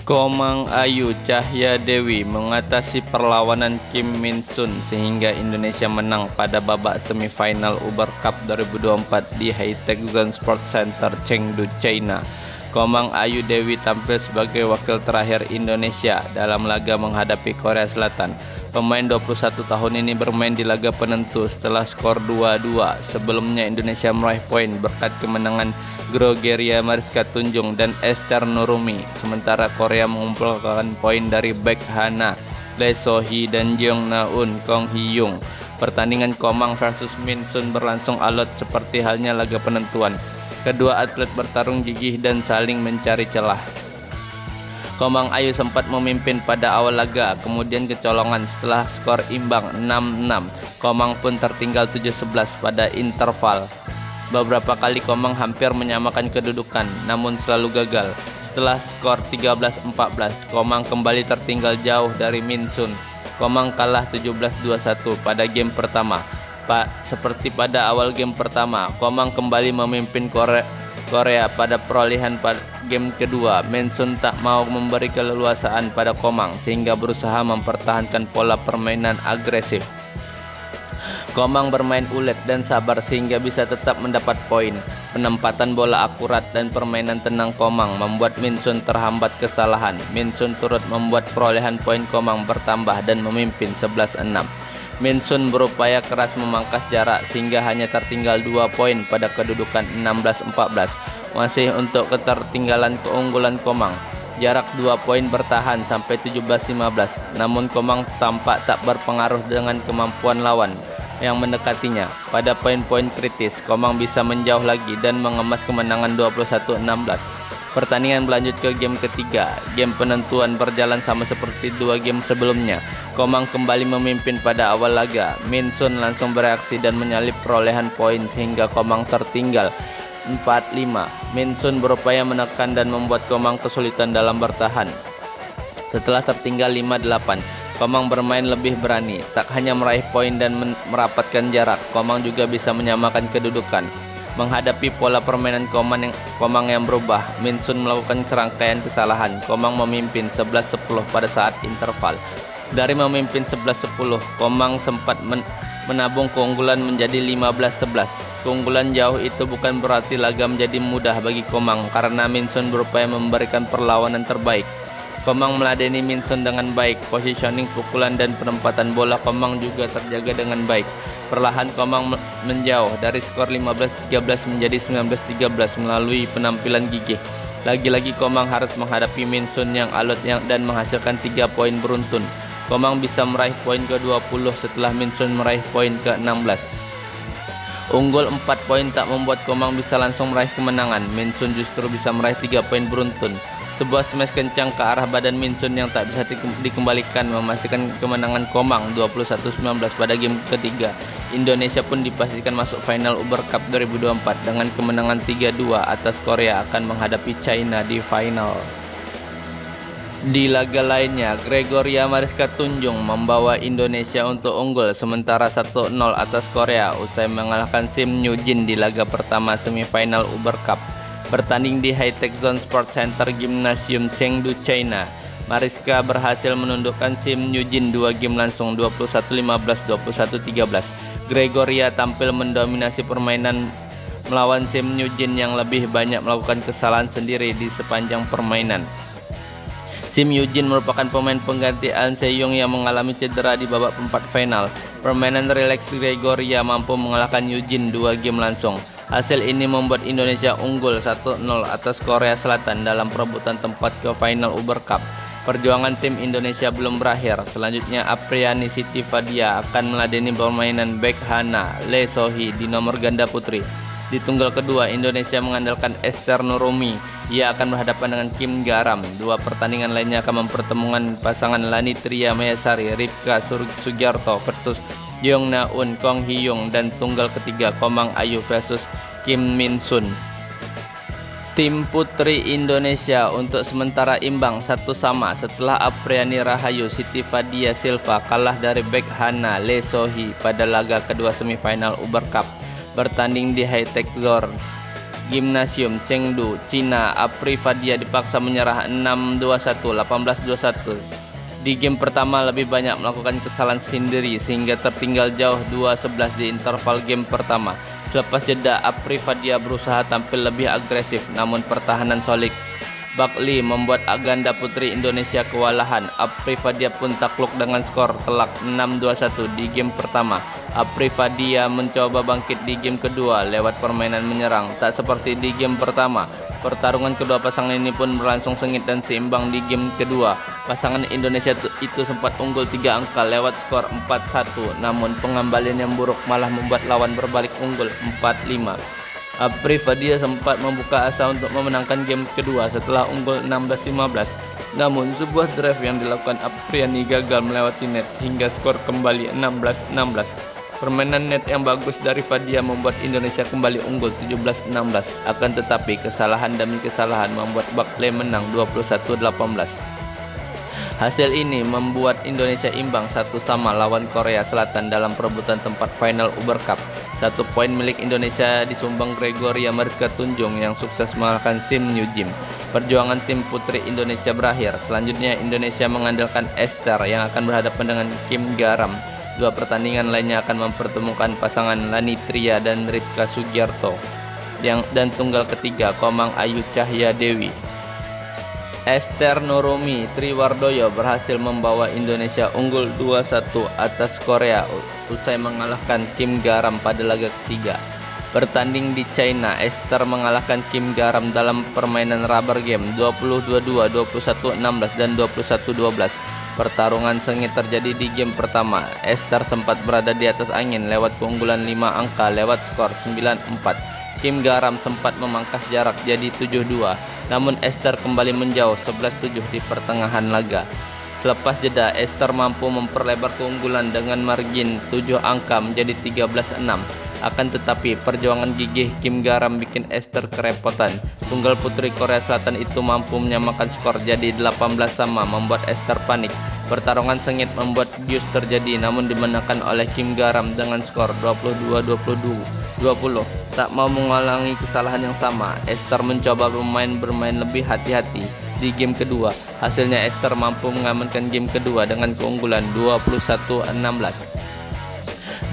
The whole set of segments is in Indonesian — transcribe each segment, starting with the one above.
Komang Ayu Cahya Dewi mengatasi perlawanan Kim Min Sun sehingga Indonesia menang pada babak semifinal Uber Cup 2024 di High-Tech Zone Sports Center, Chengdu, China. Komang Ayu Dewi tampil sebagai wakil terakhir Indonesia dalam laga menghadapi Korea Selatan. Pemain 21 tahun ini bermain di laga penentu setelah skor 2-2. Sebelumnya Indonesia meraih poin berkat kemenangan Gregoria Mariska Tunjung dan Esther Nurumi. Sementara Korea mengumpulkan poin dari Baek Hana, Lee So-hee dan Jeong Na-un Kong Hee-young. Pertandingan Komang versus Min Sun berlangsung alot seperti halnya laga penentuan. Kedua atlet bertarung gigih dan saling mencari celah. Komang Ayu sempat memimpin pada awal laga, kemudian kecolongan setelah skor imbang 6-6. Komang pun tertinggal 7-11 pada interval. Beberapa kali Komang hampir menyamakan kedudukan, namun selalu gagal. Setelah skor 13-14, Komang kembali tertinggal jauh dari Min Sun. Komang kalah 17-21 pada game pertama. Seperti pada awal game pertama, Komang kembali memimpin Korea pada perolehan pada game kedua. Min Sun tak mau memberi keleluasaan pada Komang sehingga berusaha mempertahankan pola permainan agresif. Komang bermain ulet dan sabar sehingga bisa tetap mendapat poin. Penempatan bola akurat dan permainan tenang Komang membuat Min Sun terhambat kesalahan. Min Sun turut membuat perolehan poin Komang bertambah dan memimpin 11-6. Min Sun berupaya keras memangkas jarak sehingga hanya tertinggal 2 poin pada kedudukan 16-14. Masih untuk ketertinggalan keunggulan Komang. Jarak 2 poin bertahan sampai 17-15. Namun Komang tampak tak berpengaruh dengan kemampuan lawan yang mendekatinya. Pada poin-poin kritis, Komang bisa menjauh lagi dan mengemas kemenangan 21-16. Pertandingan berlanjut ke game ketiga. Game penentuan berjalan sama seperti 2 game sebelumnya. Komang kembali memimpin pada awal laga. Min Sun langsung bereaksi dan menyalip perolehan poin sehingga Komang tertinggal 4-5. Min Sun berupaya menekan dan membuat Komang kesulitan dalam bertahan. Setelah tertinggal 5-8, Komang bermain lebih berani. Tak hanya meraih poin dan merapatkan jarak, Komang juga bisa menyamakan kedudukan. Menghadapi pola permainan Komang yang berubah, Min Sun melakukan serangkaian kesalahan. Komang memimpin 11-10 pada saat interval. Dari memimpin 11-10, Komang sempat menabung keunggulan menjadi 15-11. Keunggulan jauh itu bukan berarti laga menjadi mudah bagi Komang karena Min Sun berupaya memberikan perlawanan terbaik. Komang meladeni Min Sun dengan baik. Positioning pukulan dan penempatan bola Komang juga terjaga dengan baik. Perlahan Komang menjauh dari skor 15-13 menjadi 19-13 melalui penampilan gigih. Lagi-lagi Komang harus menghadapi Min Sun yang alot dan menghasilkan 3 poin beruntun. Komang bisa meraih poin ke-20 setelah Min Sun meraih poin ke-16. Unggul 4 poin tak membuat Komang bisa langsung meraih kemenangan. Min Sun justru bisa meraih 3 poin beruntun. Sebuah smash kencang ke arah badan Min Sun yang tak bisa dikembalikan memastikan kemenangan Komang 21-19 pada game ketiga. Indonesia pun dipastikan masuk final Uber Cup 2024 dengan kemenangan 3-2 atas Korea akan menghadapi China di final. Di laga lainnya, Gregoria Mariska Tunjung membawa Indonesia untuk unggul sementara 1-0 atas Korea usai mengalahkan Sim Nyu Jin di laga pertama semifinal Uber Cup. Bertanding di High-Tech Zone Sports Center Gymnasium Chengdu, China, Mariska berhasil menundukkan Sim Nyu Jin 2 game langsung 21-15, 21-13. Gregoria tampil mendominasi permainan melawan Sim Nyu Jin yang lebih banyak melakukan kesalahan sendiri di sepanjang permainan. Sim Nyu Jin merupakan pemain pengganti Ahn Se-young yang mengalami cedera di babak perempat final. Permainan rileks Gregoria mampu mengalahkan Nyu Jin 2 game langsung. Hasil ini membuat Indonesia unggul 1-0 atas Korea Selatan dalam perebutan tempat ke final Uber Cup. Perjuangan tim Indonesia belum berakhir. Selanjutnya Apriani Siti Fadia akan meladeni permainan Baek Hana, Lee So-hee di nomor ganda putri. Di tunggal kedua, Indonesia mengandalkan Esther Nurumi. Ia akan berhadapan dengan Kim Garam. 2 pertandingan lainnya akan mempertemukan pasangan Lani Tria Mayasari, Ripka Sugiarto versus Jeong Na-un Kong Hee-young dan tunggal ketiga Komang Ayu versus Kim Min Sun. Tim putri Indonesia untuk sementara imbang 1-1 setelah Apriani Rahayu Siti Fadia Silva kalah dari Baek Hana, Lee So-hee pada laga kedua semifinal Uber Cup. Bertanding di High-Tech Zone Gimnasium Chengdu, Cina, Apri Fadia dipaksa menyerah 6-21, 18-21. Di game pertama lebih banyak melakukan kesalahan sendiri sehingga tertinggal jauh 2-11 di interval game pertama. Selepas jeda, Apri Fadia berusaha tampil lebih agresif namun pertahanan solid Bakli membuat ganda putri Indonesia kewalahan. Apri Fadia pun takluk dengan skor telak 6-21 di game pertama. Apri Fadia mencoba bangkit di game kedua lewat permainan menyerang. Tak seperti di game pertama, pertarungan kedua pasangan ini pun berlangsung sengit dan seimbang di game kedua. Pasangan Indonesia itu sempat unggul 3 angka lewat skor 4-1, namun pengembalian yang buruk malah membuat lawan berbalik unggul 4-5. Apri Fadia sempat membuka asa untuk memenangkan game kedua setelah unggul 16-15. Namun sebuah drive yang dilakukan Apriani gagal melewati net sehingga skor kembali 16-16. Permainan net yang bagus dari Fadia membuat Indonesia kembali unggul 17-16. Akan tetapi kesalahan demi kesalahan membuat Bakli menang 21-18. Hasil ini membuat Indonesia imbang 1-1 lawan Korea Selatan dalam perebutan tempat final Uber Cup. 1 poin milik Indonesia disumbang Gregoria Mariska Tunjung yang sukses mengalahkan Sim Nyu Jim. Perjuangan tim putri Indonesia berakhir. Selanjutnya Indonesia mengandalkan Esther yang akan berhadapan dengan Kim Garam. 2 pertandingan lainnya akan mempertemukan pasangan Lani Tria dan Ripka Sugiarto dan tunggal ketiga Komang Ayu Cahya Dewi. Esther Nurumi Triwardoyo berhasil membawa Indonesia unggul 2-1 atas Korea usai mengalahkan Kim Garam pada laga ketiga. Bertanding di China, Esther mengalahkan Kim Garam dalam permainan rubber game 20-22, 21-16 dan 21-12. Pertarungan sengit terjadi di game pertama. Esther sempat berada di atas angin lewat keunggulan 5 angka lewat skor 9-4. Kim Garam sempat memangkas jarak jadi 7-2, namun Esther kembali menjauh 11-7 di pertengahan laga. Selepas jeda, Esther mampu memperlebar keunggulan dengan margin 7 angka menjadi 13-6. Akan tetapi, perjuangan gigih Kim Garam bikin Esther kerepotan. Tunggal putri Korea Selatan itu mampu menyamakan skor jadi 18 sama, membuat Esther panik. Pertarungan sengit membuat bius terjadi namun dimenangkan oleh Kim Garam dengan skor 22-20. Tak mau mengulangi kesalahan yang sama, Esther mencoba bermain lebih hati-hati di game kedua. Hasilnya Esther mampu mengamankan game kedua dengan keunggulan 21-16.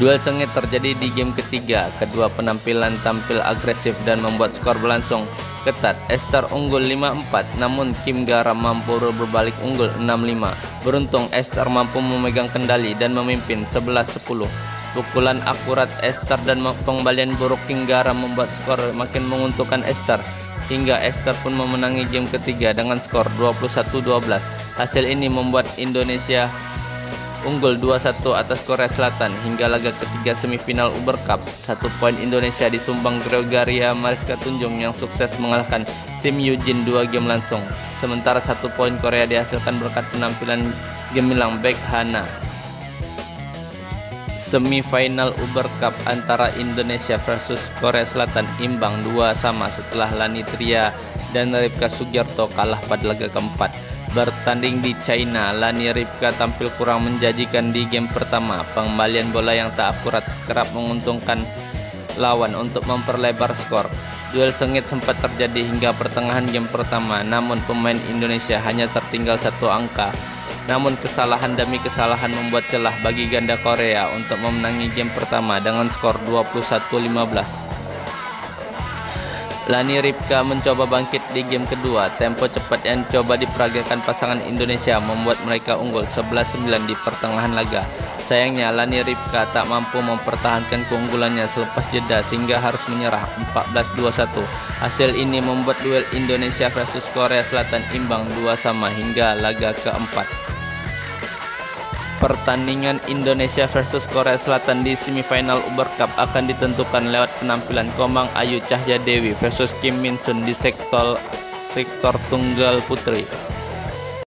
Duel sengit terjadi di game ketiga. Kedua penampilan tampil agresif dan membuat skor berlangsung ketat. Esther unggul 5-4, namun Kim Garam mampu berbalik unggul 6-5. Beruntung Esther mampu memegang kendali dan memimpin 11-10. Pukulan akurat Esther dan pengembalian buruk Kim Garam membuat skor makin menguntungkan Esther, hingga Esther pun memenangi game ketiga dengan skor 21-12. Hasil ini membuat Indonesia unggul 2-1 atas Korea Selatan hingga laga ketiga semifinal Uber Cup. 1 poin Indonesia disumbang Gregoria Mariska Tunjung yang sukses mengalahkan Sim Nyu Jin 2 game langsung. Sementara 1 poin Korea dihasilkan berkat penampilan gemilang Baek Hana. Semifinal Uber Cup antara Indonesia versus Korea Selatan imbang 2-2 setelah Lani Tria dan Ripka Sugiarto kalah pada laga keempat. Bertanding di China, Lani Ripka tampil kurang menjanjikan di game pertama. Pengembalian bola yang tak akurat kerap menguntungkan lawan untuk memperlebar skor. Duel sengit sempat terjadi hingga pertengahan game pertama, namun pemain Indonesia hanya tertinggal 1 angka. Namun kesalahan demi kesalahan membuat celah bagi ganda Korea untuk memenangi game pertama dengan skor 21-15. Lani Ripka mencoba bangkit di game kedua. Tempo cepat yang coba diperagakan pasangan Indonesia membuat mereka unggul 11-9 di pertengahan laga. Sayangnya Lani Ripka tak mampu mempertahankan keunggulannya selepas jeda sehingga harus menyerah 14-21. Hasil ini membuat duel Indonesia versus Korea Selatan imbang 2-2 hingga laga keempat. Pertandingan Indonesia versus Korea Selatan di semifinal Uber Cup akan ditentukan lewat penampilan Komang Ayu Cahya Dewi versus Kim Min Sun di sektor tunggal putri.